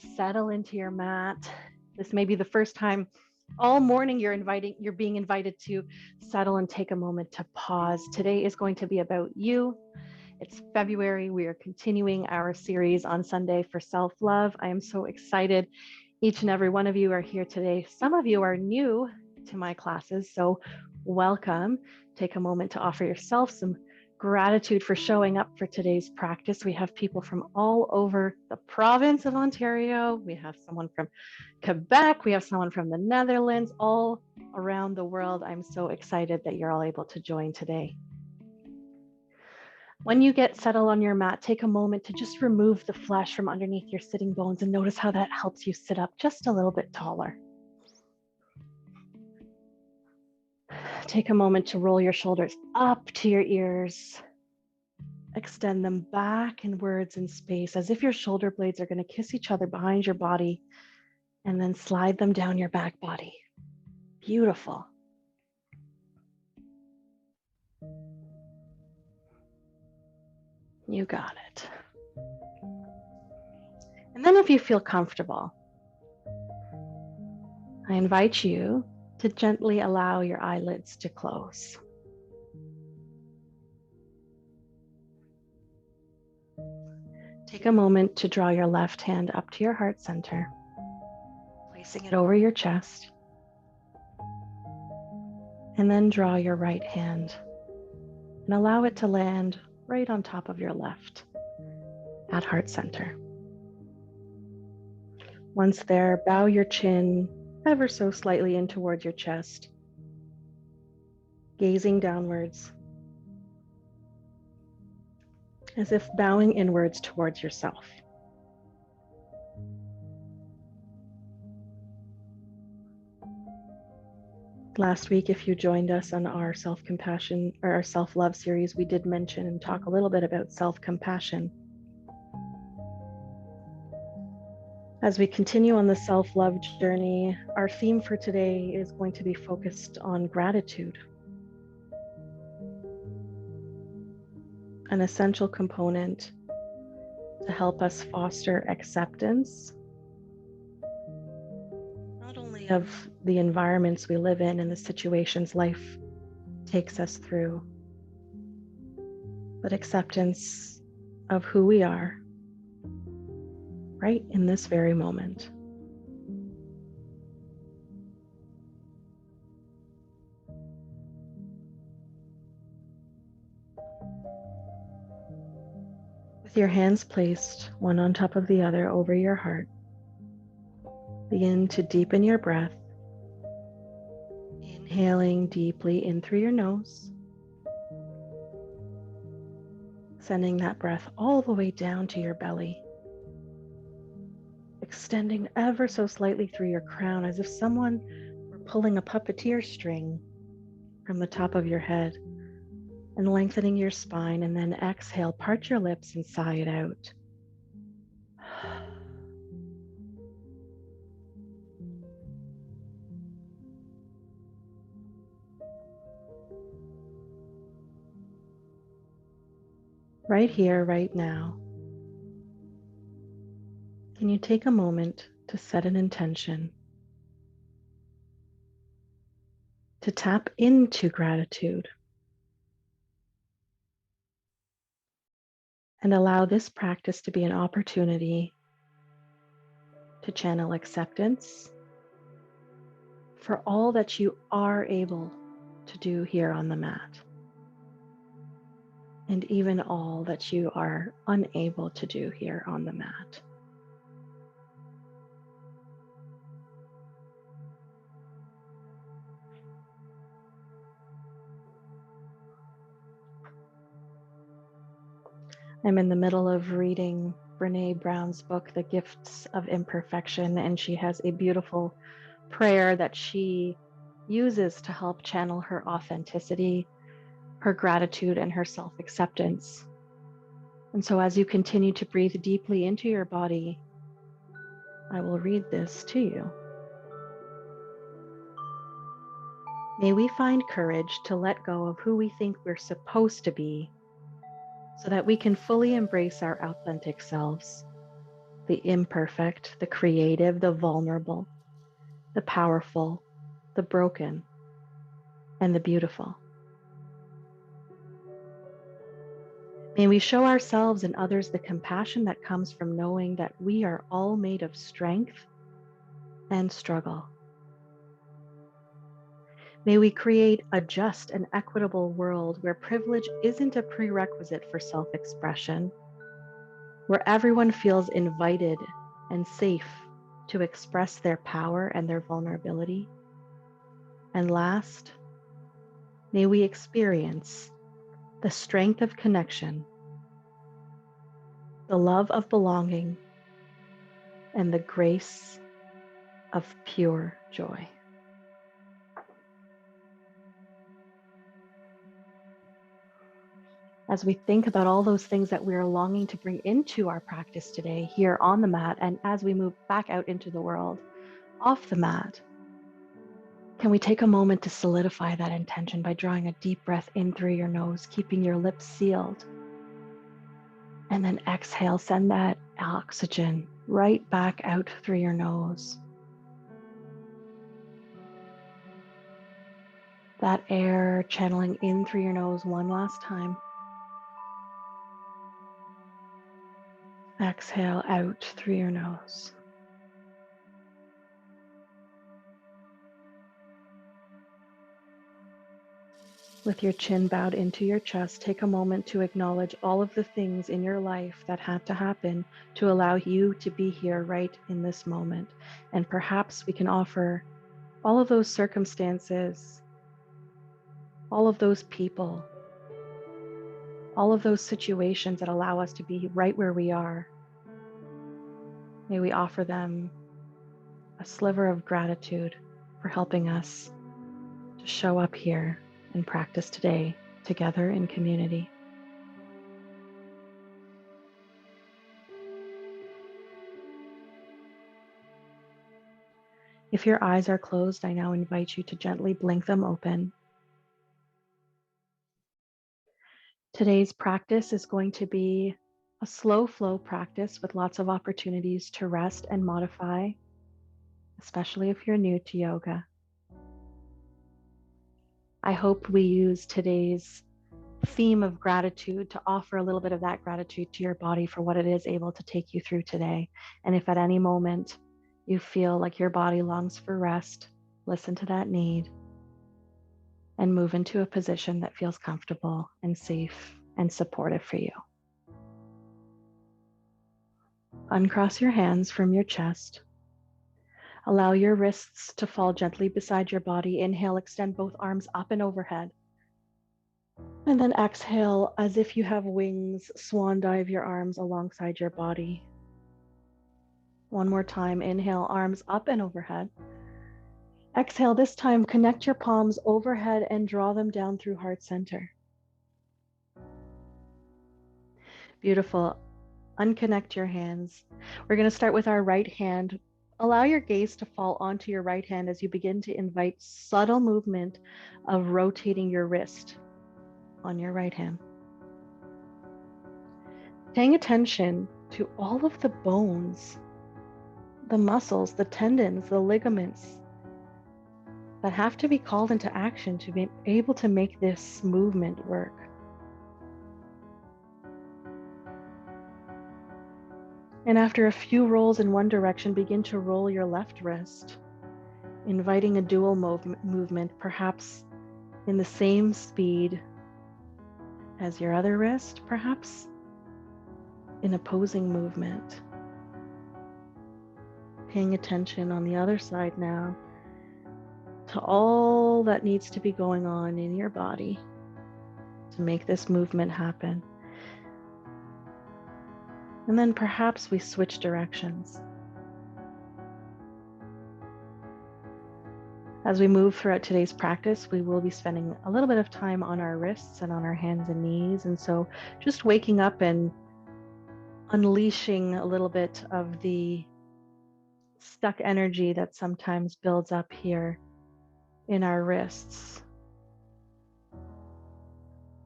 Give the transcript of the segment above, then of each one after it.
and settle into your mat. This may be the first time all morning you're being invited to settle and take a moment to pause. Today is going to be about you. It's February. We are continuing our series on Sunday for self-love. I am so excited. Each and every one of you are here today. Some of you are new to my classes, so welcome. Take a moment to offer yourself some gratitude for showing up for today's practice. We have people from all over the province of Ontario. We have someone from Quebec. We have someone from the Netherlands, all around the world. I'm so excited that you're all able to join today. When you get settled on your mat, take a moment to just remove the flesh from underneath your sitting bones and notice how that helps you sit up just a little bit taller. Take a moment to roll your shoulders up to your ears. Extend them back inwards in space as if your shoulder blades are going to kiss each other behind your body, and then slide them down your back body. Beautiful. You got it. And then if you feel comfortable, I invite you to gently allow your eyelids to close. Take a moment to draw your left hand up to your heart center, placing it over your chest, and then draw your right hand and allow it to land right on top of your left at heart center. Once there, bow your chin ever so slightly in towards your chest, gazing downwards, as if bowing inwards towards yourself. Last week, if you joined us on our self-compassion or our self-love series, we did mention and talk a little bit about self-compassion. As we continue on the self-love journey, our theme for today is going to be focused on gratitude, an essential component to help us foster acceptance, not only of the environments we live in and the situations life takes us through, but acceptance of who we are right in this very moment. With your hands placed one on top of the other over your heart, begin to deepen your breath, inhaling deeply in through your nose, sending that breath all the way down to your belly, extending ever so slightly through your crown as if someone were pulling a puppeteer string from the top of your head, and lengthening your spine, and then exhale, part your lips and sigh it out. Right here, right now, can you take a moment to set an intention to tap into gratitude and allow this practice to be an opportunity to channel acceptance for all that you are able to do here on the mat, and even all that you are unable to do here on the mat. I'm in the middle of reading Brené Brown's book, The Gifts of Imperfection, and she has a beautiful prayer that she uses to help channel her authenticity, her gratitude, and her self-acceptance. And so as you continue to breathe deeply into your body, I will read this to you. May we find courage to let go of who we think we're supposed to be, so that we can fully embrace our authentic selves. the imperfect, the creative, the vulnerable, the powerful, the broken, and the beautiful. May we show ourselves and others the compassion that comes from knowing that we are all made of strength and struggle. May we create a just and equitable world where privilege isn't a prerequisite for self-expression, where everyone feels invited and safe to express their power and their vulnerability. And last, may we experience the strength of connection, the love of belonging, and the grace of pure joy. As we think about all those things that we're longing to bring into our practice today here on the mat, and as we move back out into the world off the mat, can we take a moment to solidify that intention by drawing a deep breath in through your nose, keeping your lips sealed, and then exhale, send that oxygen right back out through your nose. That air channeling in through your nose one last time. Exhale out through your nose. With your chin bowed into your chest, take a moment to acknowledge all of the things in your life that had to happen to allow you to be here right in this moment. And perhaps we can offer all of those circumstances, all of those people, all of those situations that allow us to be right where we are. May we offer them a sliver of gratitude for helping us to show up here and practice today together in community. If your eyes are closed, I now invite you to gently blink them open. Today's practice is going to be a slow flow practice with lots of opportunities to rest and modify, especially if you're new to yoga. I hope we use today's theme of gratitude to offer a little bit of that gratitude to your body for what it is able to take you through today. And if at any moment you feel like your body longs for rest, listen to that need and move into a position that feels comfortable and safe and supportive for you. Uncross your hands from your chest. Allow your wrists to fall gently beside your body. Inhale, extend both arms up and overhead. And then exhale, as if you have wings, swan dive your arms alongside your body. One more time, inhale, arms up and overhead. Exhale, this time connect your palms overhead and draw them down through heart center. Beautiful. Unconnect your hands. We're going to start with our right hand. Allow your gaze to fall onto your right hand as you begin to invite subtle movement of rotating your wrist on your right hand. Paying attention to all of the bones, the muscles, the tendons, the ligaments that have to be called into action to be able to make this movement work. And after a few rolls in one direction, begin to roll your left wrist, inviting a dual movement, perhaps in the same speed as your other wrist, perhaps in opposing movement. Paying attention on the other side now to all that needs to be going on in your body to make this movement happen. And then perhaps we switch directions. As we move throughout today's practice, we will be spending a little bit of time on our wrists and on our hands and knees. And so just waking up and unleashing a little bit of the stuck energy that sometimes builds up here in our wrists.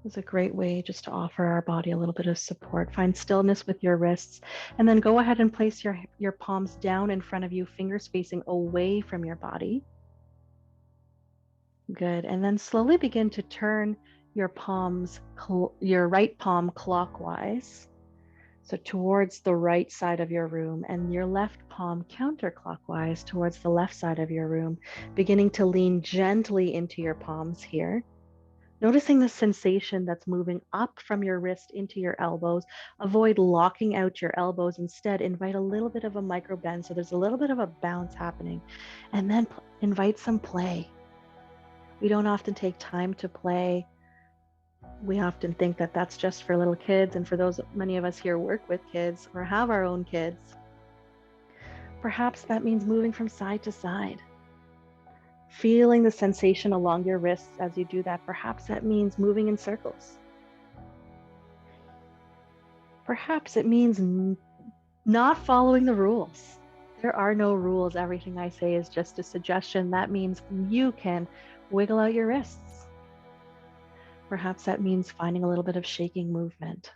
It's a great way just to offer our body a little bit of support. Find stillness with your wrists, and then go ahead and place your palms down in front of you, fingers facing away from your body. Good. And then slowly begin to turn your your right palm clockwise, so towards the right side of your room, and your left palm counterclockwise towards the left side of your room, beginning to lean gently into your palms here. Noticing the sensation that's moving up from your wrist into your elbows. Avoid locking out your elbows. Instead, invite a little bit of a micro bend. So there's a little bit of a bounce happening. And then invite some play. We don't often take time to play. We often think that that's just for little kids. And for those, many of us here work with kids or have our own kids. Perhaps that means moving from side to side. Feeling the sensation along your wrists as you do that. Perhaps that means moving in circles. Perhaps it means not following the rules. There are no rules. Everything I say is just a suggestion. That means you can wiggle out your wrists. Perhaps that means finding a little bit of shaking movement.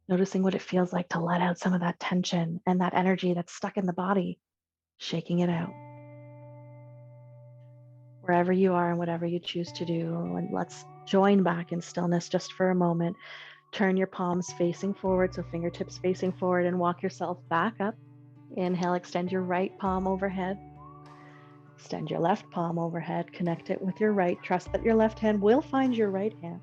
Noticing what it feels like to let out some of that tension and that energy that's stuck in the body, shaking it out. Wherever you are and whatever you choose to do, and let's join back in stillness just for a moment. Turn your palms facing forward, so fingertips facing forward, and walk yourself back up. Inhale, extend your right palm overhead. Extend your left palm overhead. Connect it with your right. Trust that your left hand will find your right hand.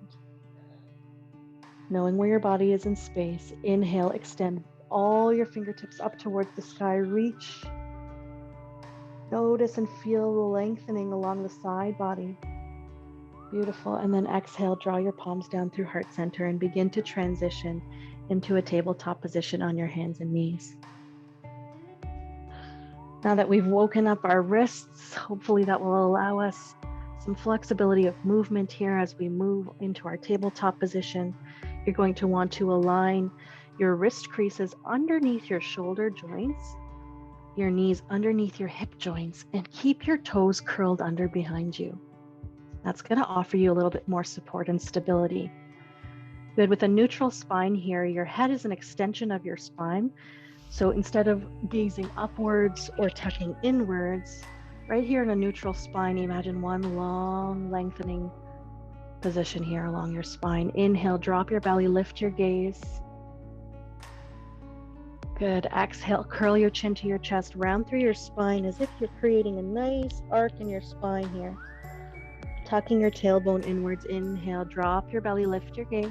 Knowing where your body is in space, inhale, extend all your fingertips up towards the sky. Reach. Notice and feel the lengthening along the side body. Beautiful. And then exhale, draw your palms down through heart center and begin to transition into a tabletop position on your hands and knees. Now that we've woken up our wrists, hopefully that will allow us some flexibility of movement here as we move into our tabletop position. You're going to want to align your wrist creases underneath your shoulder joints, your knees underneath your hip joints, and keep your toes curled under behind you. That's going to offer you a little bit more support and stability. Good. With a neutral spine here, your head is an extension of your spine. So instead of gazing upwards or tucking inwards, right here in a neutral spine, imagine one long lengthening position here along your spine. Inhale, drop your belly, lift your gaze. Good. Exhale, curl your chin to your chest, round through your spine as if you're creating a nice arc in your spine here. Tucking your tailbone inwards. Inhale, drop your belly, lift your gaze.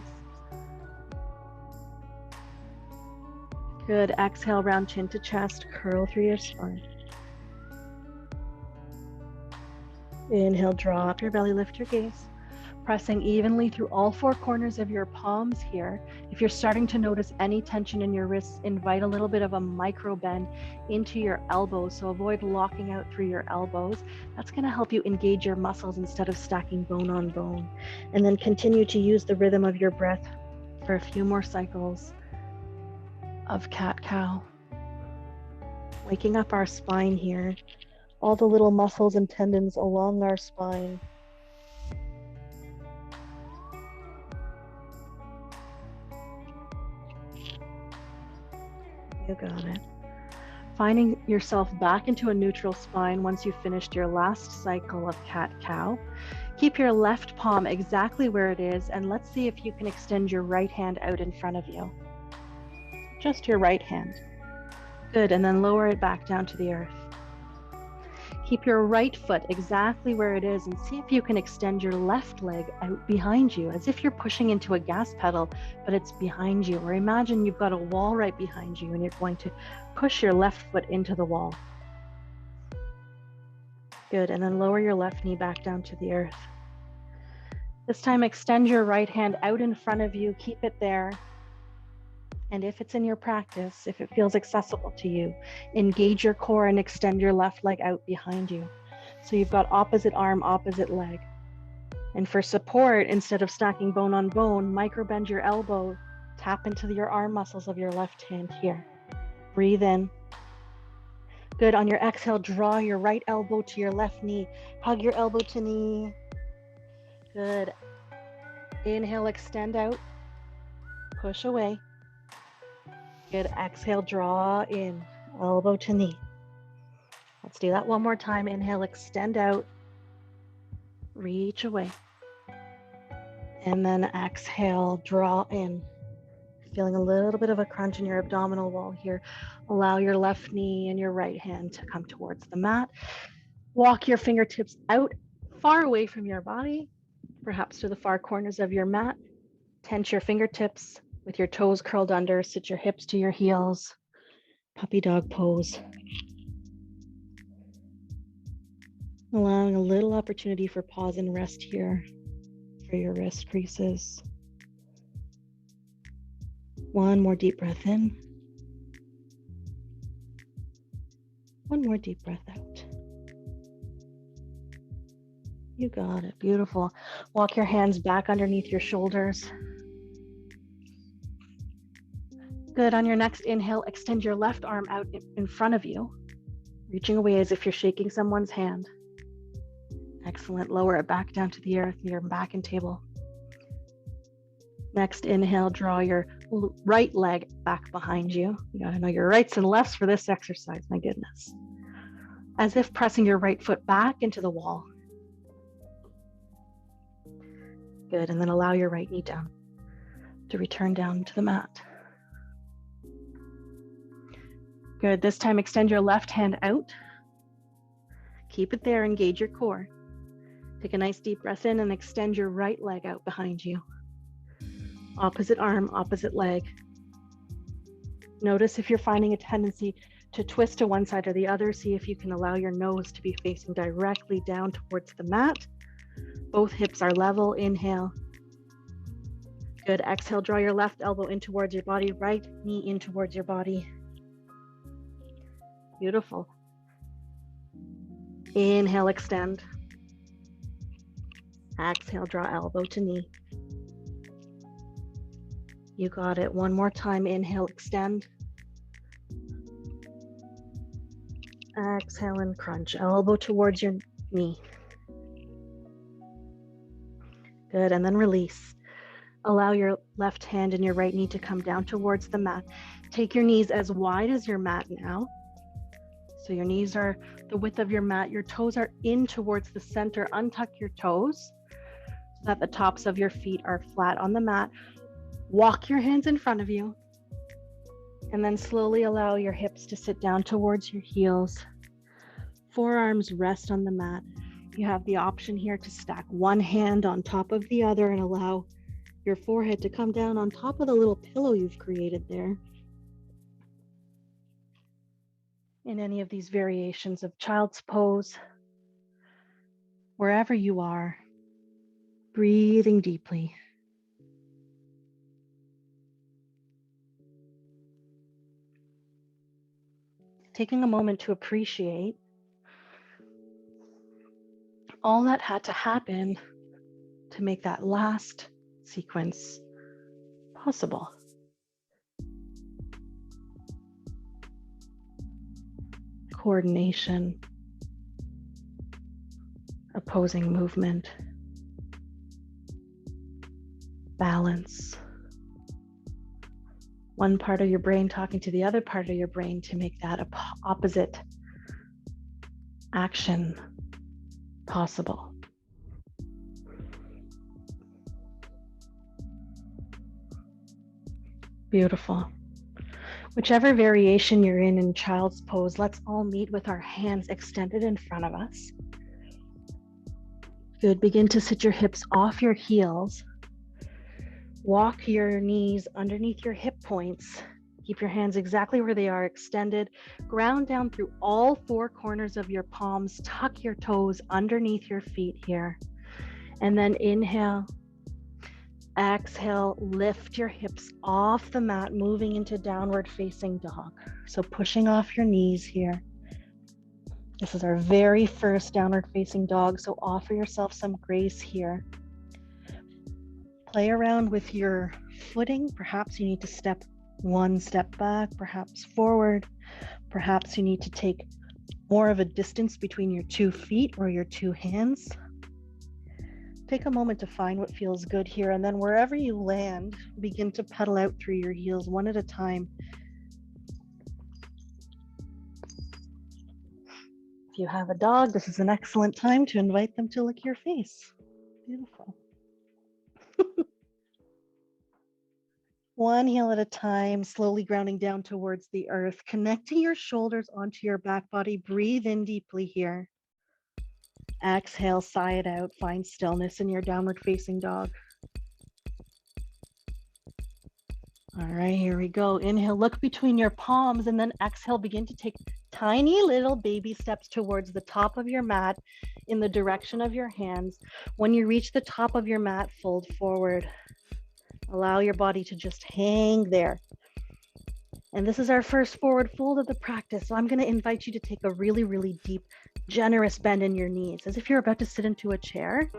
Good. Exhale, round chin to chest, curl through your spine. Inhale, drop your belly, lift your gaze. Pressing evenly through all four corners of your palms here. If you're starting to notice any tension in your wrists, invite a little bit of a micro bend into your elbows. So avoid locking out through your elbows. That's going to help you engage your muscles instead of stacking bone on bone. And then continue to use the rhythm of your breath for a few more cycles of cat-cow. Waking up our spine here, all the little muscles and tendons along our spine. You got it. Finding yourself back into a neutral spine once you've finished your last cycle of cat-cow. Keep your left palm exactly where it is, and let's see if you can extend your right hand out in front of you. Just your right hand. Good, and then lower it back down to the earth. Keep your right foot exactly where it is and see if you can extend your left leg out behind you, as if you're pushing into a gas pedal, but it's behind you. Or imagine you've got a wall right behind you and you're going to push your left foot into the wall. Good, and then lower your left knee back down to the earth. This time, extend your right hand out in front of you, keep it there. And if it's in your practice, if it feels accessible to you, engage your core and extend your left leg out behind you. So you've got opposite arm, opposite leg. And for support, instead of stacking bone on bone, micro bend your elbow, tap into your arm muscles of your left hand here. Breathe in. Good. On your exhale, draw your right elbow to your left knee. Hug your elbow to knee. Good. Inhale, extend out, push away. Good, exhale, draw in, elbow to knee. Let's do that one more time. Inhale, extend out, reach away. And then exhale, draw in. Feeling a little bit of a crunch in your abdominal wall here. Allow your left knee and your right hand to come towards the mat. Walk your fingertips out far away from your body, perhaps to the far corners of your mat. Tense your fingertips with your toes curled under. Sit your hips to your heels. Puppy dog pose. Allowing a little opportunity for pause and rest here for your wrist creases. One more deep breath in. One more deep breath out. You got it. Beautiful. Walk your hands back underneath your shoulders. Good. On your next inhale, extend your left arm out in front of you, reaching away as if you're shaking someone's hand. Excellent. Lower it back down to the earth, your back and table. Next inhale, draw your right leg back behind you. You gotta know your rights and lefts for this exercise, my goodness. As if pressing your right foot back into the wall. Good, and then allow your right knee down to return down to the mat. Good, this time extend your left hand out. Keep it there, engage your core. Take a nice deep breath in and extend your right leg out behind you. Opposite arm, opposite leg. Notice if you're finding a tendency to twist to one side or the other. See if you can allow your nose to be facing directly down towards the mat. Both hips are level. Inhale. Good. Exhale, draw your left elbow in towards your body, right knee in towards your body. Beautiful. Inhale, extend. Exhale, draw elbow to knee. You got it. One more time. Inhale, extend. Exhale and crunch. Elbow towards your knee. Good. And then release. Allow your left hand and your right knee to come down towards the mat. Take your knees as wide as your mat now. So your knees are the width of your mat. Your toes are in towards the center. Untuck your toes so that the tops of your feet are flat on the mat. Walk your hands in front of you. And then slowly allow your hips to sit down towards your heels. Forearms rest on the mat. You have the option here to stack one hand on top of the other and allow your forehead to come down on top of the little pillow you've created there. In any of these variations of child's pose, wherever you are, breathing deeply. Taking a moment to appreciate all that had to happen to make that last sequence possible. Coordination, opposing movement, balance. One part of your brain talking to the other part of your brain to make that opposite action possible. Beautiful. Whichever variation you're in child's pose, let's all meet with our hands extended in front of us. Good. Begin to sit your hips off your heels. Walk your knees underneath your hip points. Keep your hands exactly where they are, extended. Ground down through all four corners of your palms. Tuck your toes underneath your feet here. And then inhale. Exhale, lift your hips off the mat, moving into downward facing dog. So pushing off your knees here. This is our very first downward facing dog, so offer yourself some grace here. Play around with your footing. Perhaps you need to step one step back, perhaps forward. Perhaps you need to take more of a distance between your 2 feet or your 2 hands. Take a moment to find what feels good here, and then wherever you land, begin to pedal out through your heels one at a time. If you have a dog, this is an excellent time to invite them to lick your face. Beautiful. One heel at a time, slowly grounding down towards the earth, connecting your shoulders onto your back body. Breathe in deeply here. Exhale, sigh it out. Find stillness in your downward facing dog. All right, here we go. Inhale, look between your palms, and then exhale, begin to take tiny little baby steps towards the top of your mat in the direction of your hands. When you reach the top of your mat, fold forward. Allow your body to just hang there. And this is our first forward fold of the practice. So I'm going to invite you to take a really, really deep, generous bend in your knees, as if you're about to sit into a chair.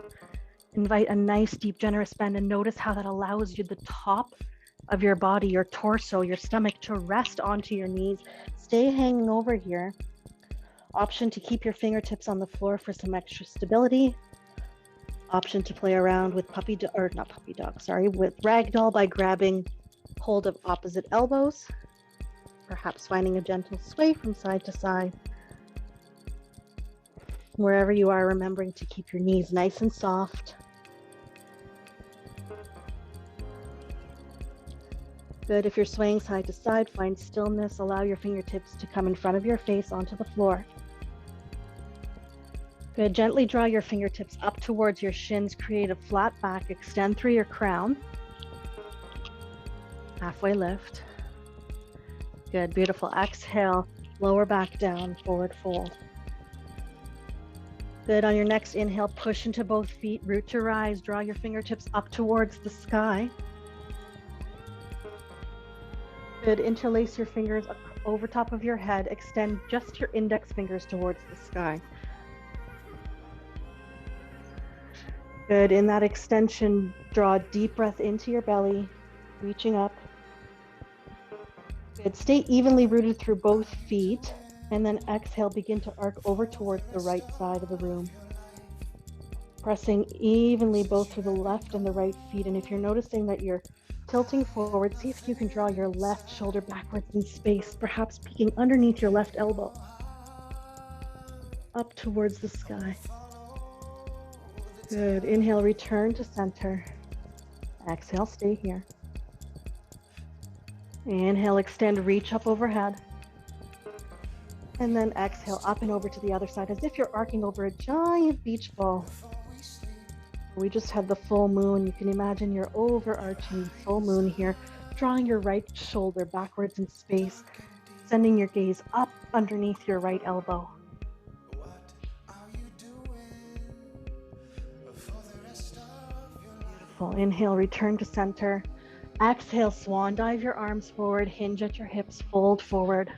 Invite a nice, deep, generous bend, and notice how that allows you the top of your body, your torso, your stomach to rest onto your knees. Stay hanging over here. Option to keep your fingertips on the floor for some extra stability. Option to play around with with ragdoll by grabbing hold of opposite elbows, perhaps finding a gentle sway from side to side. Wherever you are, remembering to keep your knees nice and soft. Good. If you're swaying side to side, find stillness. Allow your fingertips to come in front of your face onto the floor. Good. Gently draw your fingertips up towards your shins. Create a flat back. Extend through your crown. Halfway lift. Good. Beautiful. Exhale. Lower back down. Forward fold. Good. On your next inhale, push into both feet. Root to rise. Draw your fingertips up towards the sky. Good. Interlace your fingers over top of your head. Extend just your index fingers towards the sky. Good. In that extension, draw a deep breath into your belly, reaching up. Good. Stay evenly rooted through both feet, and then exhale, begin to arc over towards the right side of the room. Pressing evenly both through the left and the right feet. And if you're noticing that you're tilting forward, see if you can draw your left shoulder backwards in space, perhaps peeking underneath your left elbow, up towards the sky. Good. Inhale, return to center. Exhale, stay here. Inhale, extend, reach up overhead. And then exhale, up and over to the other side, as if you're arcing over a giant beach ball. We just had the full moon. You can imagine your overarching full moon here, drawing your right shoulder backwards in space, sending your gaze up underneath your right elbow. Beautiful. Inhale, return to center. Exhale, swan dive your arms forward, hinge at your hips, fold forward.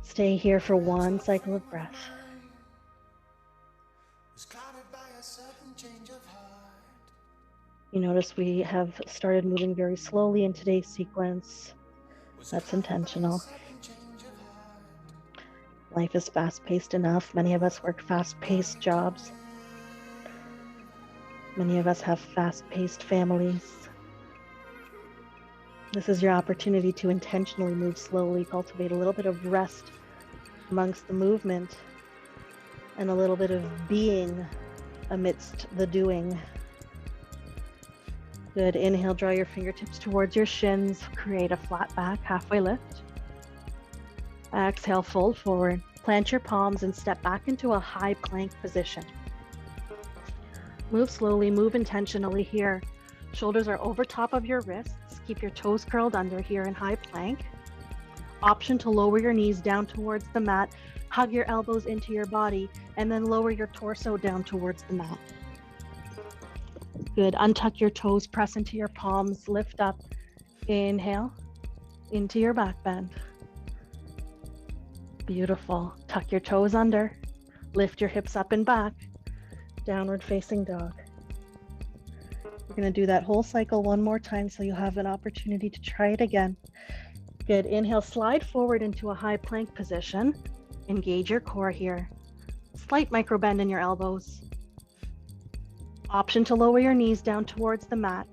Stay here for one cycle of breath. You notice we have started moving very slowly in today's sequence. That's intentional. Life is fast-paced enough. Many of us work fast-paced jobs. Many of us have fast-paced families. This is your opportunity to intentionally move slowly, cultivate a little bit of rest amongst the movement, and a little bit of being amidst the doing. Good. Inhale, draw your fingertips towards your shins. Create a flat back, halfway lift. Exhale, fold forward. Plant your palms and step back into a high plank position. Move slowly, move intentionally here. Shoulders are over top of your wrists. Keep your toes curled under here in high plank. Option to lower your knees down towards the mat. Hug your elbows into your body, and then lower your torso down towards the mat. Good. Untuck your toes, press into your palms, lift up. Inhale into your back bend. Beautiful. Tuck your toes under, lift your hips up and back. Downward facing dog. We're going to do that whole cycle one more time so you'll have an opportunity to try it again. Good. Inhale, slide forward into a high plank position. Engage your core here. Slight micro bend in your elbows. Option to lower your knees down towards the mat.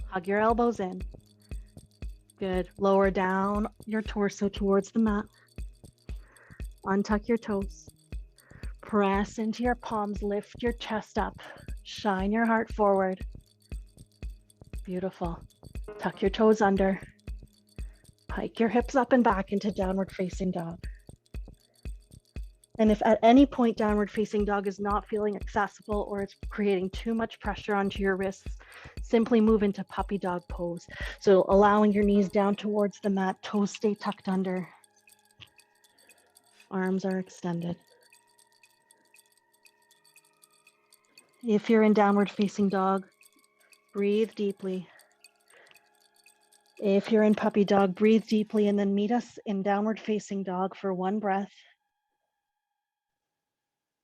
Hug your elbows in. Good. Lower down your torso towards the mat. Untuck your toes. Press into your palms. Lift your chest up. Shine your heart forward. Beautiful. Tuck your toes under. Hike your hips up and back into downward facing dog. And if at any point downward facing dog is not feeling accessible or it's creating too much pressure onto your wrists, simply move into puppy dog pose. So allowing your knees down towards the mat, toes stay tucked under. Arms are extended. If you're in downward facing dog, breathe deeply. If you're in puppy dog, breathe deeply and then meet us in downward facing dog for one breath.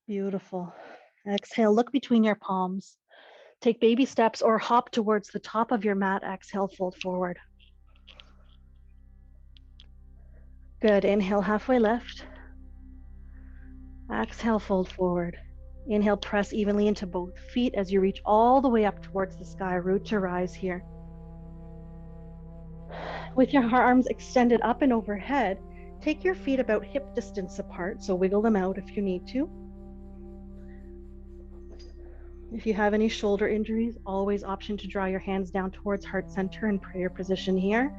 Beautiful. Exhale, look between your palms. Take baby steps or hop towards the top of your mat. Exhale, fold forward. Good. Inhale, halfway lift. Exhale, fold forward. Inhale, press evenly into both feet as you reach all the way up towards the sky. Root to rise here. With your arms extended up and overhead, take your feet about hip distance apart. So wiggle them out if you need to. If you have any shoulder injuries, always option to draw your hands down towards heart center in prayer position here.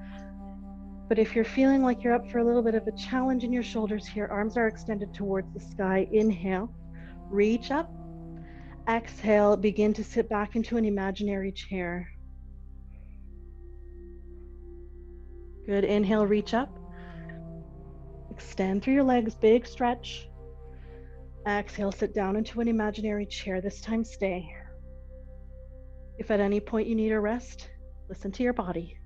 But if you're feeling like you're up for a little bit of a challenge in your shoulders here, arms are extended towards the sky. Inhale, reach up. Exhale, begin to sit back into an imaginary chair. Good. Inhale, reach up. Extend through your legs, big stretch. Exhale, sit down into an imaginary chair. This time, stay. If at any point you need a rest, listen to your body.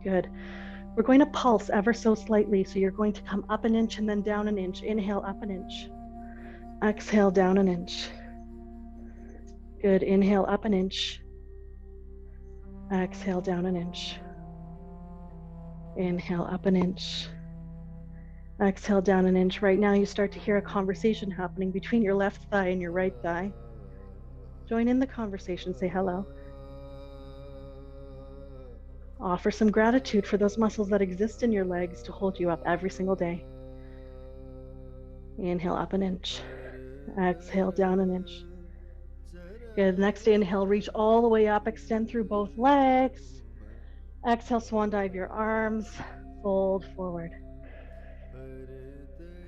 Good. We're going to pulse ever so slightly. So you're going to come up an inch and then down an inch. Inhale, up an inch. Exhale, down an inch. Good. Inhale, up an inch. Exhale, down an inch. Inhale, up an inch. Exhale, down an inch. Right now, you start to hear a conversation happening between your left thigh and your right thigh. Join in the conversation. Say hello. Offer some gratitude for those muscles that exist in your legs to hold you up every single day. Inhale, up an inch. Exhale, down an inch. Good. Next inhale, reach all the way up. Extend through both legs. Exhale, swan dive your arms. Fold forward.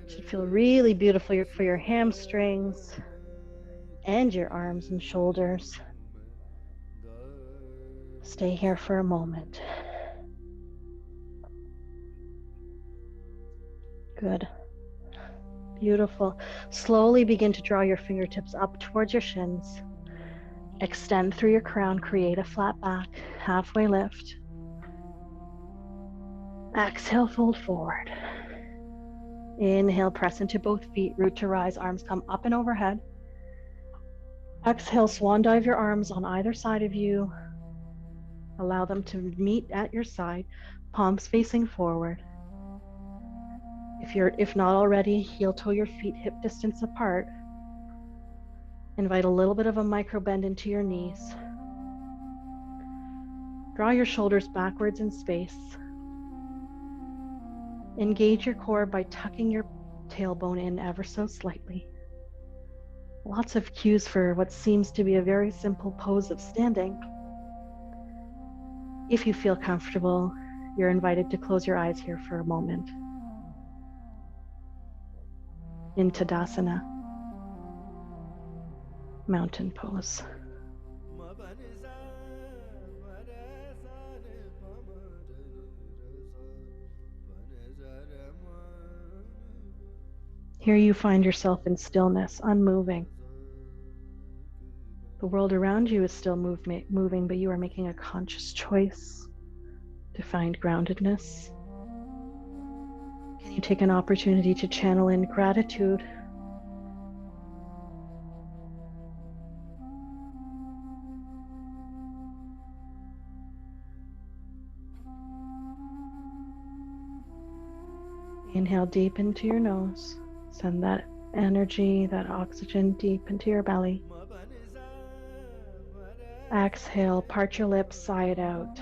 It should feel really beautiful for your hamstrings and your arms and shoulders. Stay here for a moment. Good. Beautiful. Slowly begin to draw your fingertips up towards your shins. Extend through your crown, create a flat back, halfway lift. Exhale, fold forward. Inhale, press into both feet, root to rise, arms come up and overhead. Exhale, swan dive your arms on either side of you. Allow them to meet at your side, palms facing forward. If not already, heel toe your feet hip distance apart. Invite a little bit of a micro bend into your knees. Draw your shoulders backwards in space. Engage your core by tucking your tailbone in ever so slightly. Lots of cues for what seems to be a very simple pose of standing. If you feel comfortable, you're invited to close your eyes here for a moment. In Tadasana, mountain pose. Here you find yourself in stillness, unmoving. The world around you is still moving, but you are making a conscious choice to find groundedness. Can you take an opportunity to channel in gratitude? Inhale deep into your nose. Send that energy, that oxygen deep into your belly. Exhale, part your lips, sigh it out.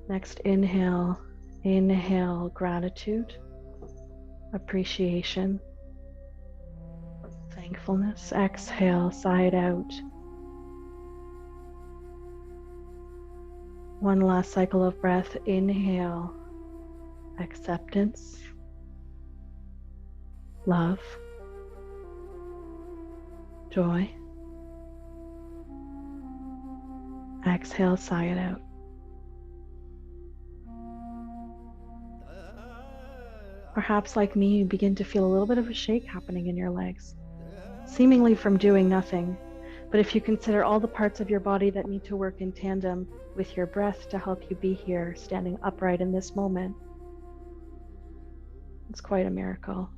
Next, inhale, gratitude, appreciation, thankfulness. Exhale, sigh it out. One last cycle of breath. Inhale, acceptance, love, joy. Exhale, sigh it out. Perhaps like me, you begin to feel a little bit of a shake happening in your legs, seemingly from doing nothing. But if you consider all the parts of your body that need to work in tandem with your breath to help you be here, standing upright in this moment, it's quite a miracle.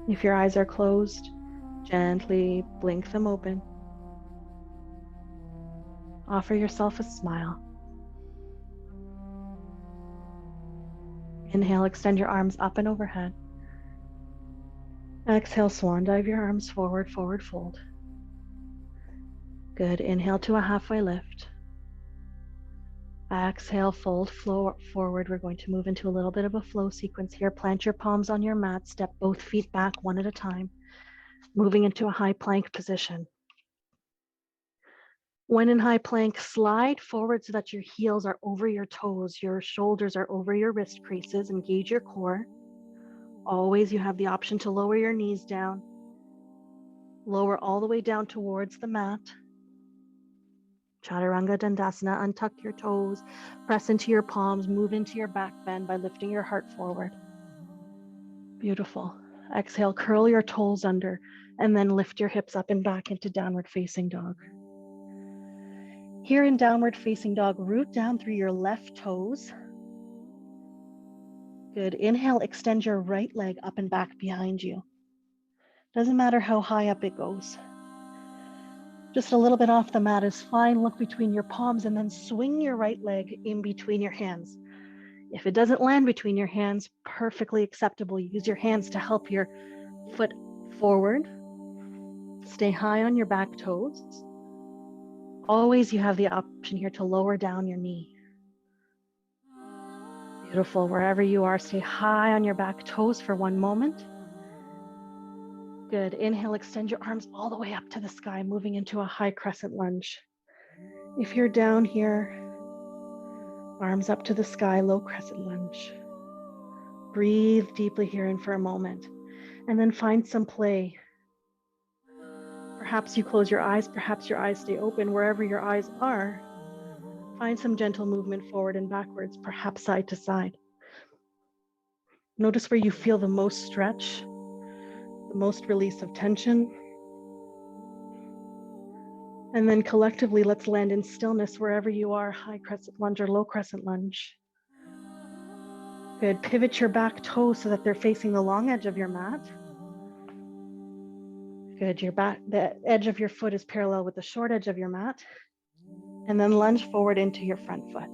If your eyes are closed, gently blink them open. Offer yourself a smile. Inhale, extend your arms up and overhead. Exhale, swan dive your arms forward, forward fold. Good. Inhale to a halfway lift. Exhale, fold forward. We're going to move into a little bit of a flow sequence here. Plant your palms on your mat. Step both feet back one at a time, moving into a high plank position. When in high plank, slide forward so that your heels are over your toes, your shoulders are over your wrist creases. Engage your core. Always you have the option to lower your knees down. Lower all the way down towards the mat. Chaturanga Dandasana, untuck your toes, press into your palms, move into your back bend by lifting your heart forward. Beautiful. Exhale, curl your toes under, and then lift your hips up and back into downward facing dog. Here in downward facing dog, root down through your left toes. Good. Inhale, extend your right leg up and back behind you. Doesn't matter how high up it goes. Just a little bit off the mat is fine. Look between your palms and then swing your right leg in between your hands. If it doesn't land between your hands, perfectly acceptable. Use your hands to help your foot forward. Stay high on your back toes. Always you have the option here to lower down your knee. Beautiful. Wherever you are, stay high on your back toes for one moment. Good. Inhale, extend your arms all the way up to the sky, moving into a high crescent lunge. If you're down here, arms up to the sky, low crescent lunge. Breathe deeply here in for a moment, and then find some play. Perhaps you close your eyes, perhaps your eyes stay open. Wherever your eyes are, find some gentle movement forward and backwards, perhaps side to side. Notice where you feel the most stretch, the most release of tension. And then collectively, let's land in stillness wherever you are, high crescent lunge or low crescent lunge. Good. Pivot your back toes so that they're facing the long edge of your mat. Good. The edge of your foot is parallel with the short edge of your mat. And then lunge forward into your front foot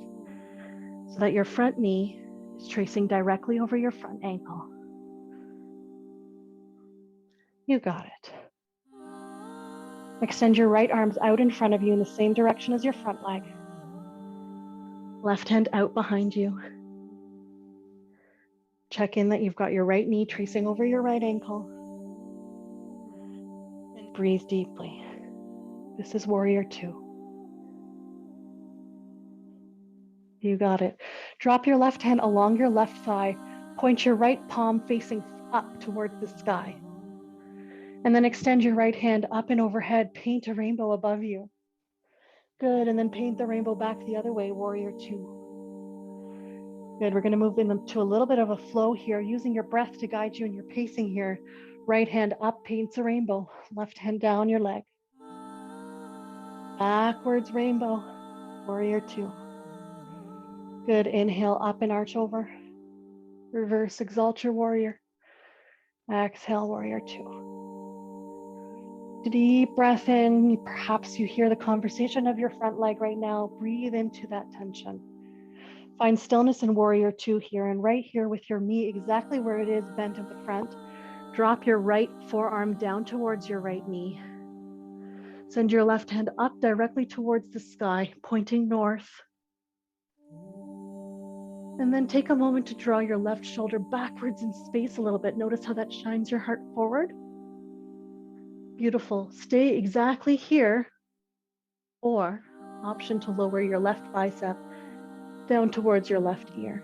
so that your front knee is tracing directly over your front ankle. You got it. Extend your right arms out in front of you in the same direction as your front leg. Left hand out behind you. Check in that you've got your right knee tracing over your right ankle. And breathe deeply. This is warrior 2. You got it. Drop your left hand along your left thigh. Point your right palm facing up towards the sky. And then extend your right hand up and overhead. Paint a rainbow above you. Good. And then paint the rainbow back the other way, warrior 2. Good. We're going to move into a little bit of a flow here, using your breath to guide you in your pacing here. Right hand up, paints a rainbow. Left hand down your leg. Backwards rainbow, warrior 2. Good. Inhale up and arch over. Reverse, exalt your warrior. Exhale, warrior 2. Deep breath in. Perhaps you hear the conversation of your front leg right now. Breathe into that tension. Find stillness in warrior two here, and right here with your knee exactly where it is, bent at the front. Drop your right forearm down towards your right knee. Send your left hand up directly towards the sky, pointing north. And then take a moment to draw your left shoulder backwards in space a little bit. Notice how that shines your heart forward. Beautiful. Stay exactly here, or option to lower your left bicep down towards your left ear.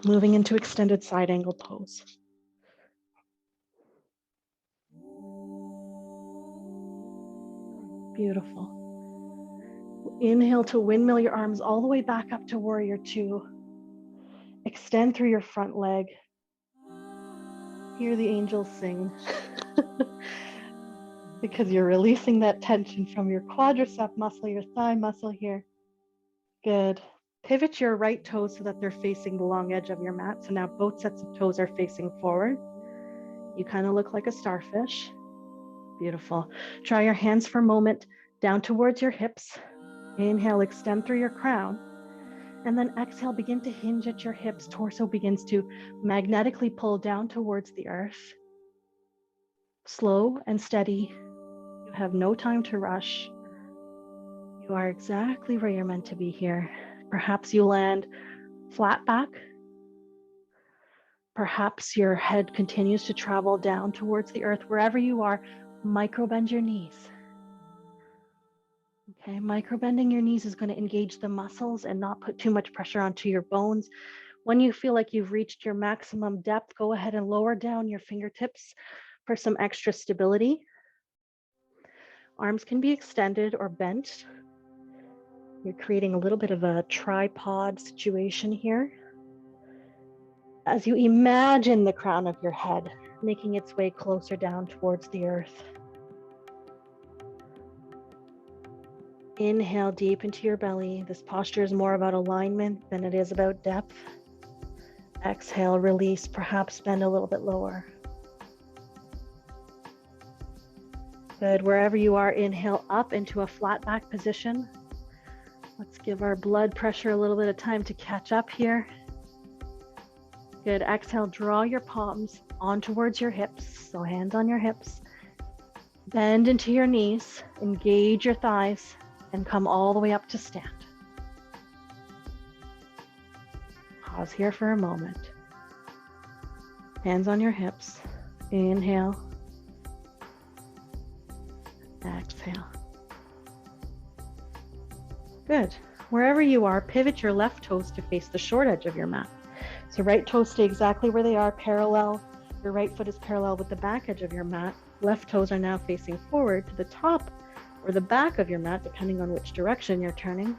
Moving into extended side angle pose. Beautiful. Inhale to windmill your arms all the way back up to warrior two. Extend through your front leg. Hear the angels sing. Because you're releasing that tension from your quadricep muscle, your thigh muscle here. Good. Pivot your right toes so that they're facing the long edge of your mat. So now both sets of toes are facing forward. You kind of look like a starfish. Beautiful. Try your hands for a moment down towards your hips. Inhale, extend through your crown. And then exhale, begin to hinge at your hips. Torso begins to magnetically pull down towards the earth. Slow and steady. You have no time to rush. You are exactly where you're meant to be here. Perhaps you land flat back. Perhaps your head continues to travel down towards the earth. Wherever you are, microbend your knees. Okay, microbending your knees is going to engage the muscles and not put too much pressure onto your bones. When you feel like you've reached your maximum depth, go ahead and lower down your fingertips for some extra stability. Arms can be extended or bent. You're creating a little bit of a tripod situation here. As you imagine the crown of your head making its way closer down towards the earth. Inhale deep into your belly. This posture is more about alignment than it is about depth. Exhale, release, perhaps bend a little bit lower. Good. Wherever you are, inhale up into a flat back position. Let's give our blood pressure a little bit of time to catch up here. Good. Exhale, draw your palms on towards your hips. So hands on your hips. Bend into your knees, engage your thighs, and come all the way up to stand. Pause here for a moment. Hands on your hips. Inhale. Exhale. Good. Wherever you are, pivot your left toes to face the short edge of your mat. So right toes stay exactly where they are, parallel. Your right foot is parallel with the back edge of your mat. Left toes are now facing forward to the top or the back of your mat, depending on which direction you're turning.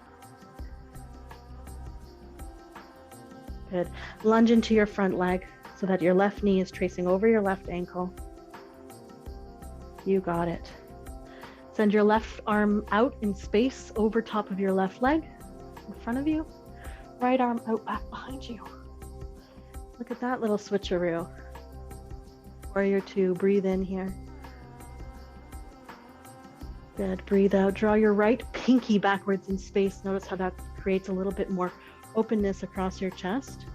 Good. Lunge into your front leg so that your left knee is tracing over your left ankle. You got it. Send your left arm out in space over top of your left leg in front of you. Right arm out back behind you. Look at that little switcheroo. Warrior two, breathe in here. Good, breathe out. Draw your right pinky backwards in space. Notice how that creates a little bit more openness across your chest.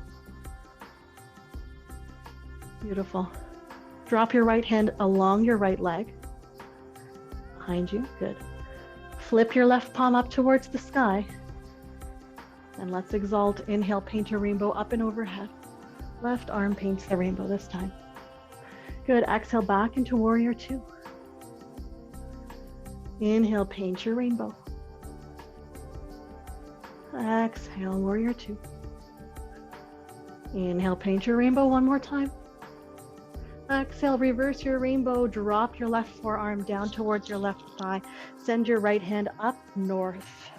Beautiful. Drop your right hand along your right leg. Behind you, good. Flip your left palm up towards the sky. And let's exalt. Inhale, paint your rainbow up and overhead. Left arm paints the rainbow this time. Good, exhale back into warrior two. Inhale, paint your rainbow. Exhale, warrior two. Inhale, paint your rainbow one more time. Exhale, reverse your rainbow. Drop your left forearm down towards your left thigh. Send your right hand up north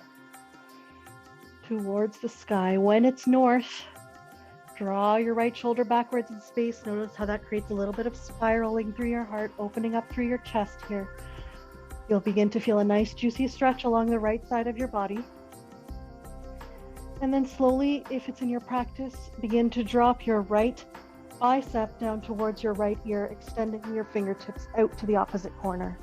towards the sky. When it's north, draw your right shoulder backwards in space. Notice how that creates a little bit of spiraling through your heart, opening up through your chest here. You'll begin to feel a nice juicy stretch along the right side of your body. And then slowly, if it's in your practice, begin to drop your right bicep down towards your right ear, extending your fingertips out to the opposite corner.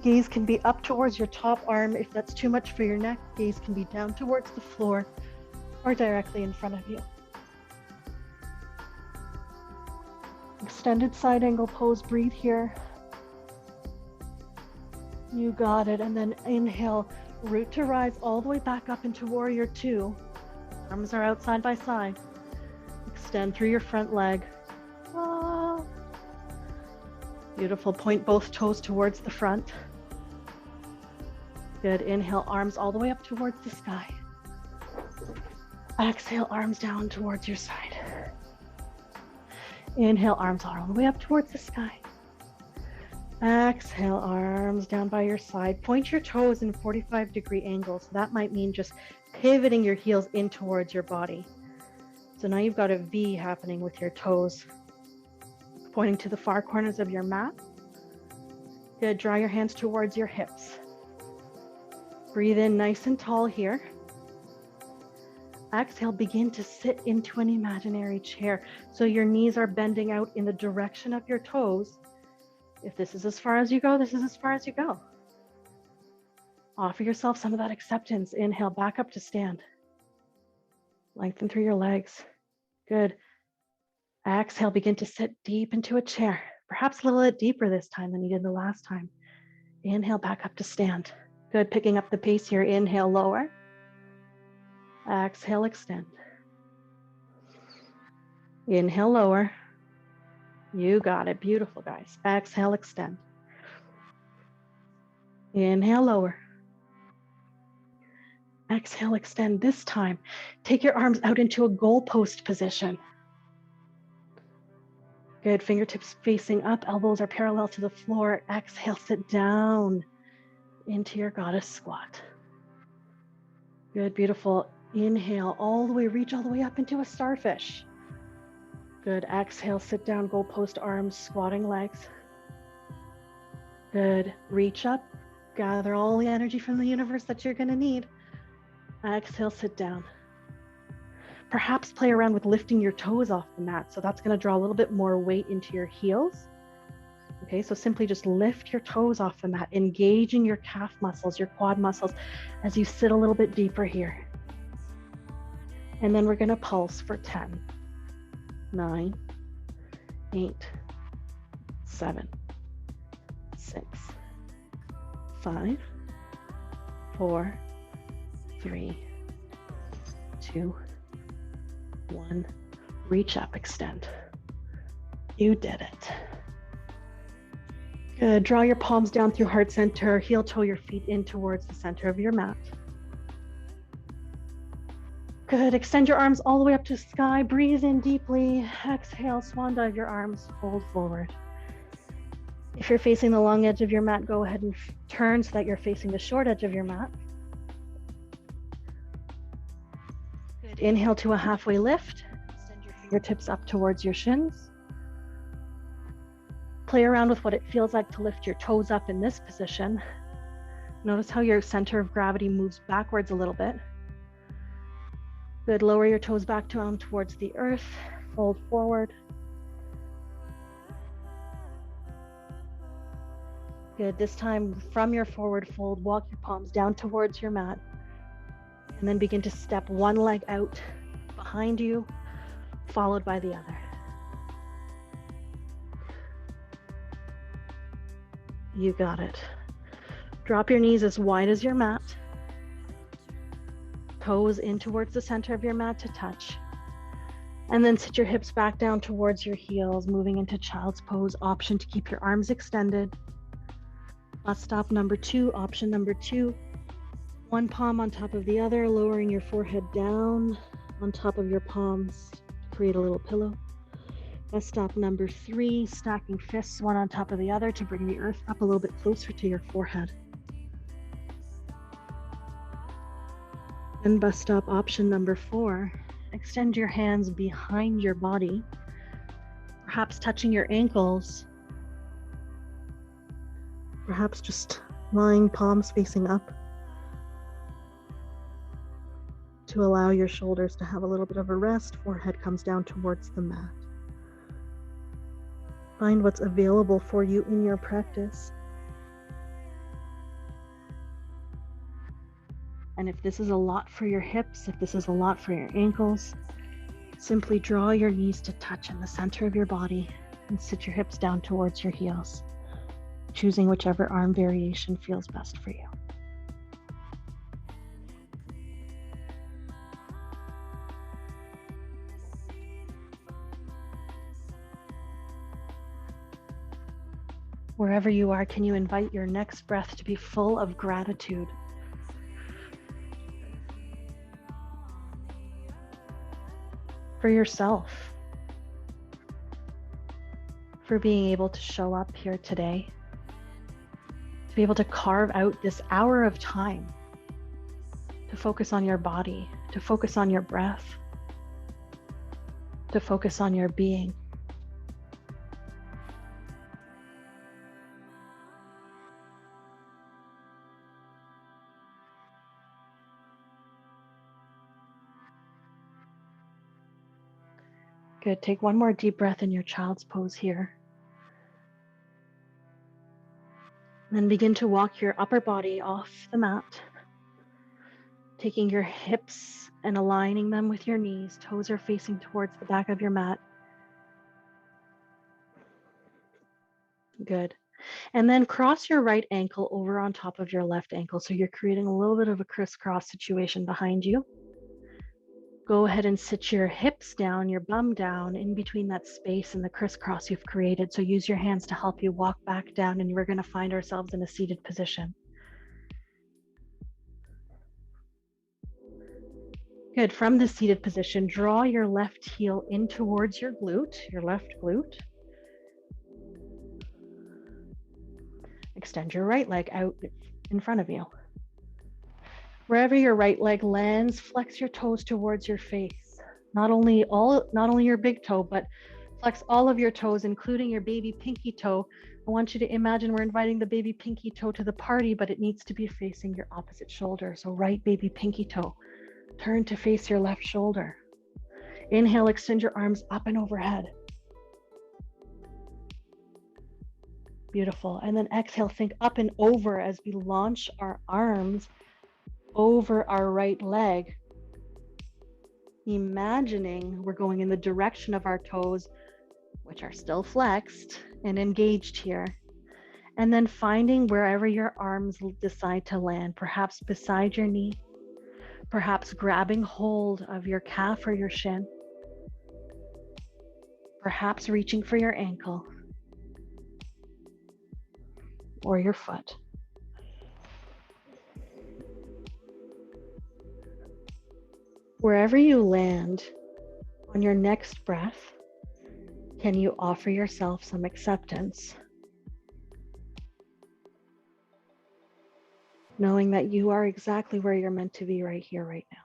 Gaze can be up towards your top arm. If that's too much for your neck, gaze can be down towards the floor or directly in front of you. Extended side angle pose, breathe here. You got it. And then inhale, root to rise all the way back up into warrior two. Arms are out side by side. Extend through your front leg. Ah. Beautiful. Point both toes towards the front. Good. Inhale, arms all the way up towards the sky. Exhale, arms down towards your side. Inhale, arms all the way up towards the sky. Exhale, arms down by your side. Point your toes in 45-degree angles. That might mean just pivoting your heels in towards your body. So now you've got a V happening with your toes, pointing to the far corners of your mat. Good. Draw your hands towards your hips. Breathe in nice and tall here. Exhale, begin to sit into an imaginary chair. So your knees are bending out in the direction of your toes. If this is as far as you go, this is as far as you go. Offer yourself some of that acceptance. Inhale, back up to stand. Lengthen through your legs. Good. Exhale, begin to sit deep into a chair. Perhaps a little bit deeper this time than you did the last time. Inhale, back up to stand. Good. Picking up the pace here. Inhale, lower. Exhale, extend. Inhale, lower. You got it. Beautiful, guys. Exhale, extend. Inhale, lower. Exhale, extend. This time, take your arms out into a goalpost position. Good. Fingertips facing up. Elbows are parallel to the floor. Exhale, sit down into your goddess squat. Good. Beautiful. Inhale, all the way, reach all the way up into a starfish. Good. Exhale, sit down, goalpost arms, squatting legs. Good. Reach up, gather all the energy from the universe that you're going to need. Exhale, sit down. Perhaps play around with lifting your toes off the mat. So that's going to draw a little bit more weight into your heels. Okay, so simply just lift your toes off the mat, engaging your calf muscles, your quad muscles as you sit a little bit deeper here. And then we're going to pulse for 10, 9, 8, 7, 6, 5, 4, 3, 2, 1. Reach up, extend. You did it. Good. Draw your palms down through heart center. Heel toe your feet in towards the center of your mat. Good. Extend your arms all the way up to the sky. Breathe in deeply. Exhale, swan dive your arms, fold forward. If you're facing the long edge of your mat, go ahead and turn so that you're facing the short edge of your mat. Good. Inhale to a halfway lift. Extend your fingertips up towards your shins. Play around with what it feels like to lift your toes up in this position. Notice how your center of gravity moves backwards a little bit. Good. Lower your toes back down towards the earth. Fold forward. Good. This time, from your forward fold, walk your palms down towards your mat. And then begin to step one leg out behind you, followed by the other. You got it. Drop your knees as wide as your mat. Toes in towards the center of your mat to touch. And then sit your hips back down towards your heels, moving into child's pose. Option to keep your arms extended. Bus stop number 2, option number 2. One palm on top of the other, lowering your forehead down on top of your palms to create a little pillow. Bus stop number 3, stacking fists one on top of the other to bring the earth up a little bit closer to your forehead. And bus stop option number 4, extend your hands behind your body, perhaps touching your ankles, perhaps just lying palms facing up to allow your shoulders to have a little bit of a rest. Forehead comes down towards the mat. Find what's available for you in your practice. And if this is a lot for your hips, if this is a lot for your ankles, simply draw your knees to touch in the center of your body and sit your hips down towards your heels, choosing whichever arm variation feels best for you. Wherever you are, can you invite your next breath to be full of gratitude? For yourself, for being able to show up here today, to be able to carve out this hour of time to focus on your body, to focus on your breath, to focus on your being. Good. Take one more deep breath in your child's pose here. Then begin to walk your upper body off the mat, taking your hips and aligning them with your knees. Toes are facing towards the back of your mat. Good. And then cross your right ankle over on top of your left ankle. So you're creating a little bit of a crisscross situation behind you. Go ahead and sit your hips down, your bum down in between that space and the crisscross you've created. So use your hands to help you walk back down, and we're going to find ourselves in a seated position. Good. From the seated position, draw your left heel in towards your glute, your left glute. Extend your right leg out in front of you. Wherever your right leg lands, flex your toes towards your face. Not only your big toe, but flex all of your toes, including your baby pinky toe. I want you to imagine we're inviting the baby pinky toe to the party, but it needs to be facing your opposite shoulder. So right baby pinky toe, turn to face your left shoulder. Inhale, extend your arms up and overhead. Beautiful. And then exhale, think up and over as we launch our arms over our right leg, imagining we're going in the direction of our toes, which are still flexed and engaged here. And then finding wherever your arms decide to land, perhaps beside your knee, perhaps grabbing hold of your calf or your shin, perhaps reaching for your ankle or your foot. Wherever you land on your next breath, can you offer yourself some acceptance? Knowing that you are exactly where you're meant to be right here, right now.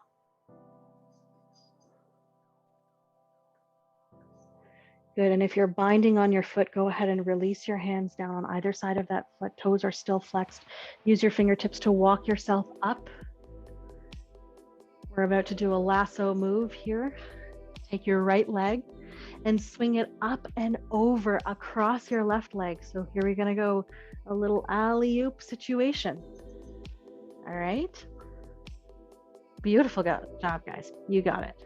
Good. And if you're binding on your foot, go ahead and release your hands down on either side of that foot. Toes are still flexed. Use your fingertips to walk yourself up. We're about to do a lasso move here. Take your right leg and swing it up and over across your left leg. So here we're going to go a little alley-oop situation. All right. Beautiful job, guys. You got it.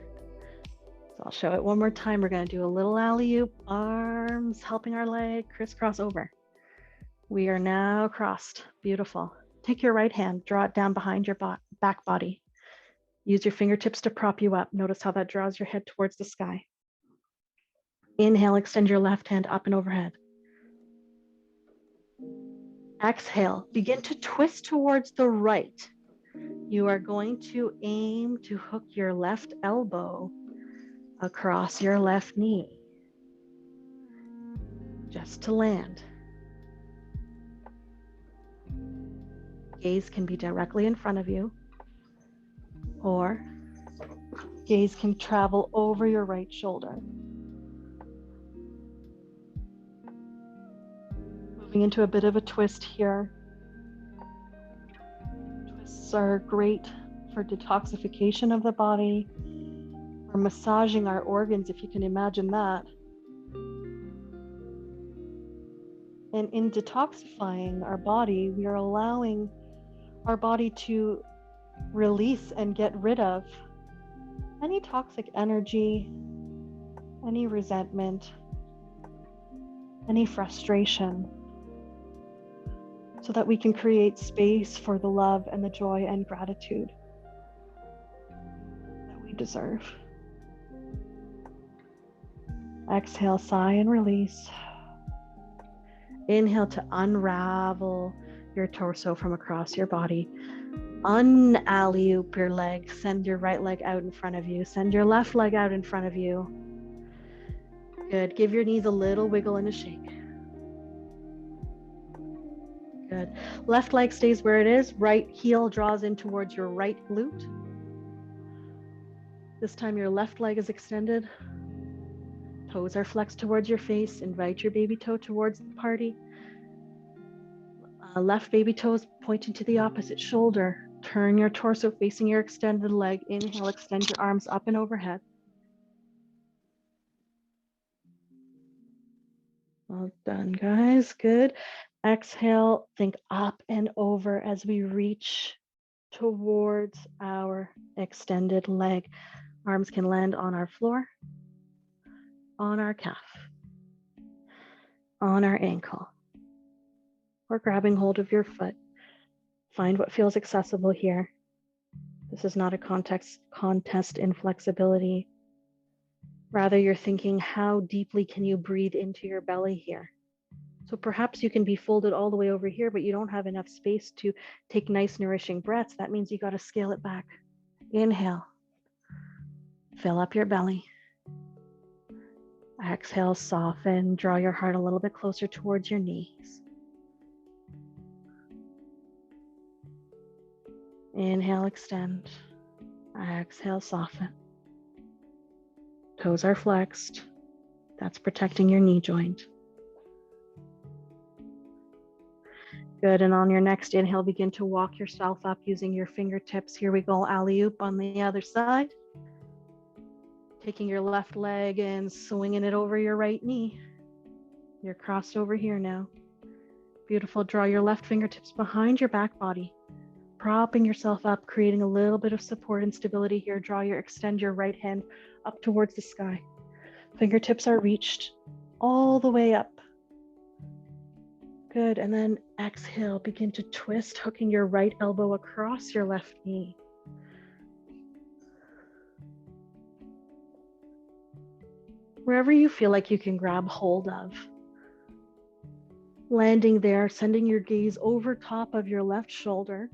So I'll show it one more time. We're going to do a little alley-oop, arms helping our leg, crisscross over. We are now crossed. Beautiful. Take your right hand, draw it down behind your back body. Use your fingertips to prop you up. Notice how that draws your head towards the sky. Inhale, extend your left hand up and overhead. Exhale, begin to twist towards the right. You are going to aim to hook your left elbow across your left knee, just to land. Gaze can be directly in front of you, or gaze can travel over your right shoulder. Moving into a bit of a twist here. Twists are great for detoxification of the body, or massaging our organs, if you can imagine that. And in detoxifying our body, we are allowing our body to Release and get rid of any toxic energy, any resentment, any frustration, so that we can create space for the love and the joy and gratitude that we deserve. Exhale, sigh and release. Inhale to unravel your torso from across your body. Un-alley-oop your leg. Send your right leg out in front of you. Send your left leg out in front of you. Good. Give your knees a little wiggle and a shake. Good. Left leg stays where it is. Right heel draws in towards your right glute. This time your left leg is extended. Toes are flexed towards your face. Invite your baby toe towards the party. Left baby toes pointing to the opposite shoulder. Turn your torso facing your extended leg. Inhale, extend your arms up and overhead. Well done, guys. Good. Exhale, think up and over as we reach towards our extended leg. Arms can land on our floor, on our calf, on our ankle, or grabbing hold of your foot. Find what feels accessible here. This is not a contest in flexibility. Rather, you're thinking, how deeply can you breathe into your belly here? So perhaps you can be folded all the way over here, but you don't have enough space to take nice, nourishing breaths. That means you got to scale it back. Inhale, fill up your belly. Exhale, soften, draw your heart a little bit closer towards your knees. Inhale, extend. Exhale, soften. Toes are flexed. That's protecting your knee joint. Good, and on your next inhale, begin to walk yourself up using your fingertips. Here we go, alley-oop on the other side. Taking your left leg and swinging it over your right knee. You're crossed over here now. Beautiful, draw your left fingertips behind your back body. Propping yourself up, creating a little bit of support and stability here. Extend your right hand up towards the sky. Fingertips are reached all the way up. Good, and then exhale, begin to twist, hooking your right elbow across your left knee. Wherever you feel like you can grab hold of. Landing there, sending your gaze over top of your left shoulder.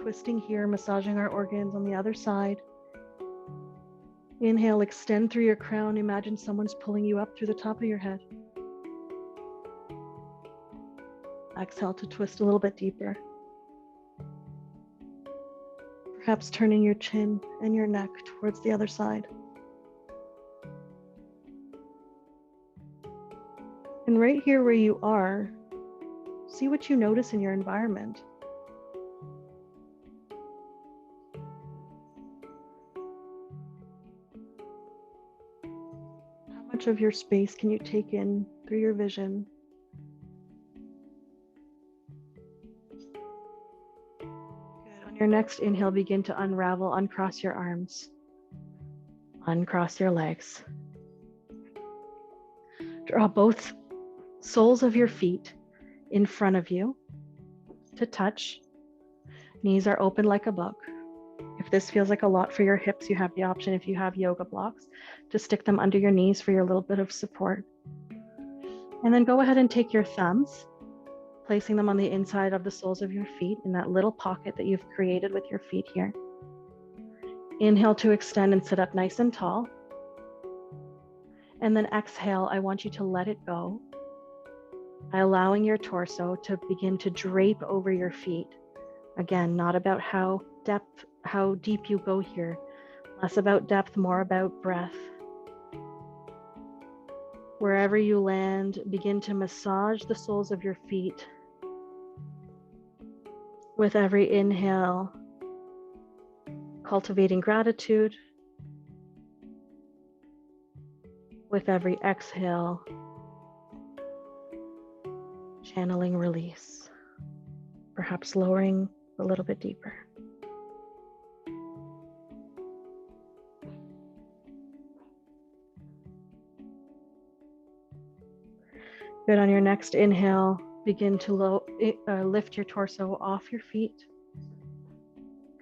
Twisting here, massaging our organs on the other side. Inhale, extend through your crown. Imagine someone's pulling you up through the top of your head. Exhale to twist a little bit deeper. Perhaps turning your chin and your neck towards the other side. And right here where you are, see what you notice in your environment. How much of your space can you take in through your vision? Good. On your next inhale, begin to unravel, uncross your arms, uncross your legs. Draw both soles of your feet in front of you to touch. Knees are open like a book. If this feels like a lot for your hips, you have the option, if you have yoga blocks, to stick them under your knees for your little bit of support. And then go ahead and take your thumbs, placing them on the inside of the soles of your feet in that little pocket that you've created with your feet here. Inhale to extend and sit up nice and tall. And then exhale, I want you to let it go, allowing your torso to begin to drape over your feet. Again, not about how deep you go here, less about depth, more about breath. Wherever you land, begin to massage the soles of your feet. With every inhale, cultivating gratitude. With every exhale, channeling release, perhaps lowering a little bit deeper. Good. On your next inhale, begin to lift your torso off your feet.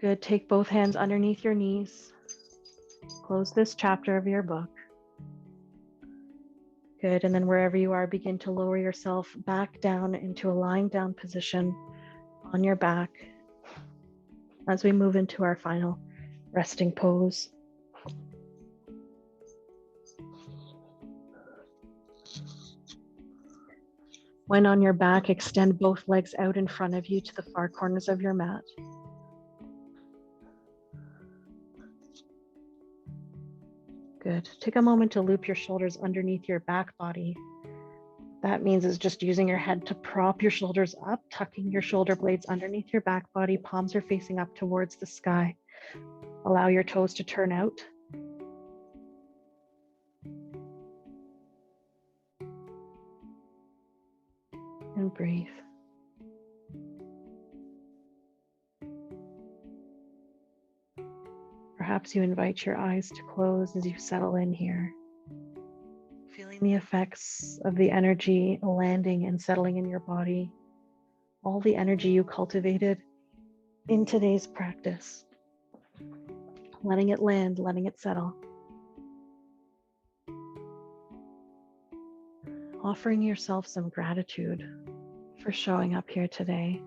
Good. Take both hands underneath your knees. Close this chapter of your book. Good. And then wherever you are, begin to lower yourself back down into a lying down position on your back as we move into our final resting pose. When on your back, extend both legs out in front of you to the far corners of your mat. Good. Take a moment to loop your shoulders underneath your back body. That means is just using your head to prop your shoulders up, tucking your shoulder blades underneath your back body. Palms are facing up towards the sky. Allow your toes to turn out. And breathe. Perhaps you invite your eyes to close as you settle in here, feeling the effects of the energy landing and settling in your body, all the energy you cultivated in today's practice, letting it land, letting it settle. Offering yourself some gratitude for showing up here today.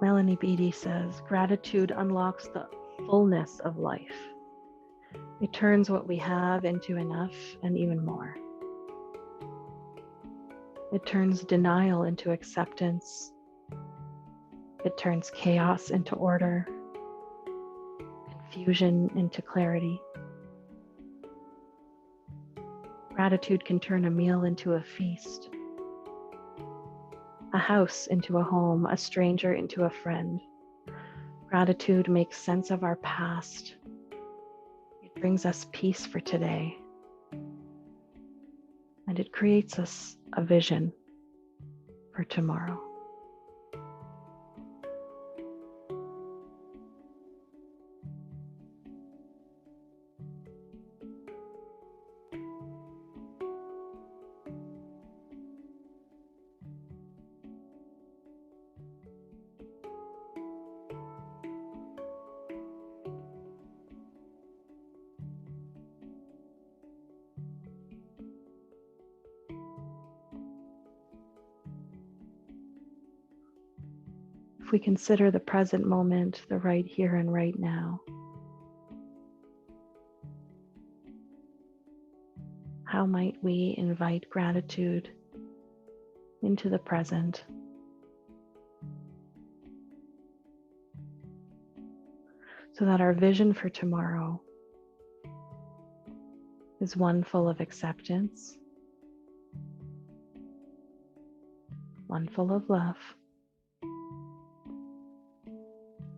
Melanie Beattie says, gratitude unlocks the fullness of life. It turns what we have into enough and even more. It turns denial into acceptance. It turns chaos into order, confusion into clarity. Gratitude can turn a meal into a feast, a house into a home, a stranger into a friend. Gratitude makes sense of our past. It brings us peace for today. And it creates us a vision for tomorrow. If we consider the present moment, the right here and right now, how might we invite gratitude into the present? So that our vision for tomorrow is one full of acceptance, one full of love,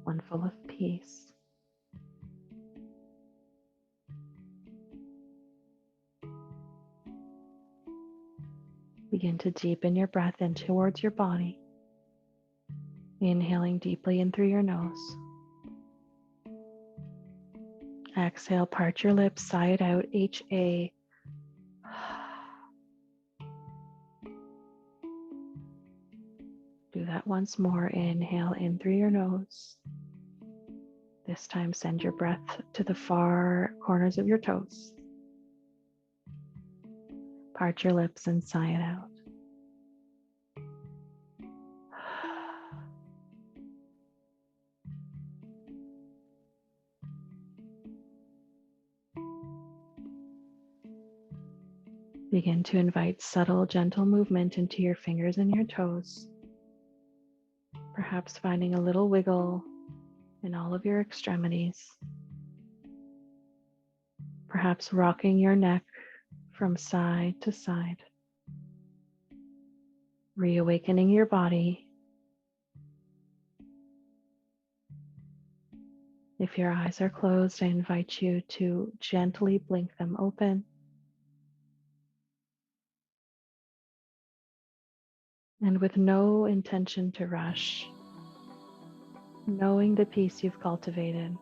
one full of peace. Begin to deepen your breath in towards your body, inhaling deeply in through your nose. Exhale, part your lips, sigh it out, H-A. Do that once more. Inhale in through your nose. This time, send your breath to the far corners of your toes. Part your lips and sigh it out. Begin to invite subtle, gentle movement into your fingers and your toes. Perhaps finding a little wiggle in all of your extremities. Perhaps rocking your neck from side to side. Reawakening your body. If your eyes are closed, I invite you to gently blink them open. And with no intention to rush, knowing the peace you've cultivated,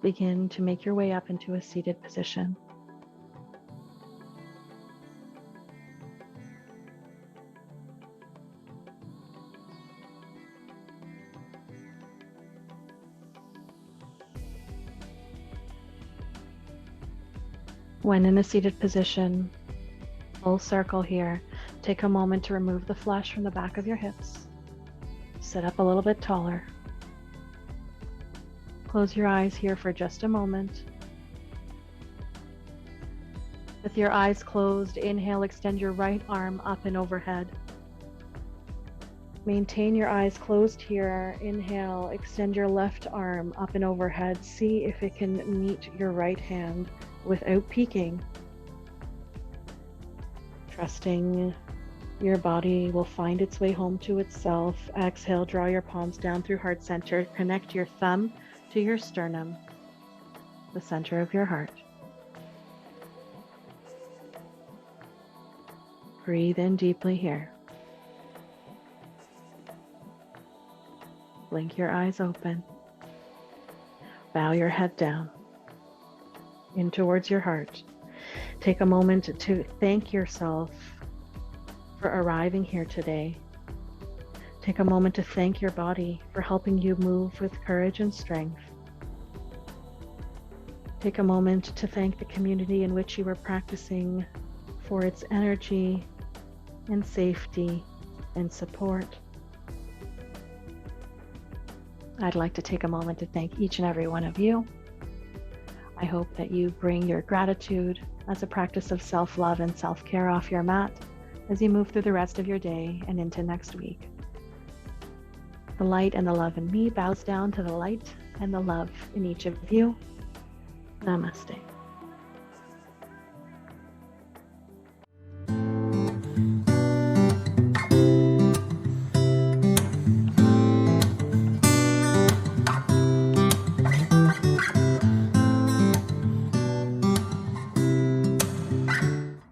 begin to make your way up into a seated position. When in a seated position, full circle here, take a moment to remove the flesh from the back of your hips. Sit up a little bit taller. Close your eyes here for just a moment. With your eyes closed, inhale, extend your right arm up and overhead. Maintain your eyes closed here. Inhale, extend your left arm up and overhead. See if it can meet your right hand without peeking. Trusting your body will find its way home to itself. Exhale, draw your palms down through heart center. Connect your thumb to your sternum, the center of your heart. Breathe in deeply here. Blink your eyes open. Bow your head down in towards your heart. Take a moment to thank yourself for arriving here today. Take a moment to thank your body for helping you move with courage and strength. Take a moment to thank the community in which you were practicing for its energy and safety and support. I'd like to take a moment to thank each and every one of you. I hope that you bring your gratitude as a practice of self-love and self-care off your mat as you move through the rest of your day and into next week. The light and the love in me bows down to the light and the love in each of you. Namaste.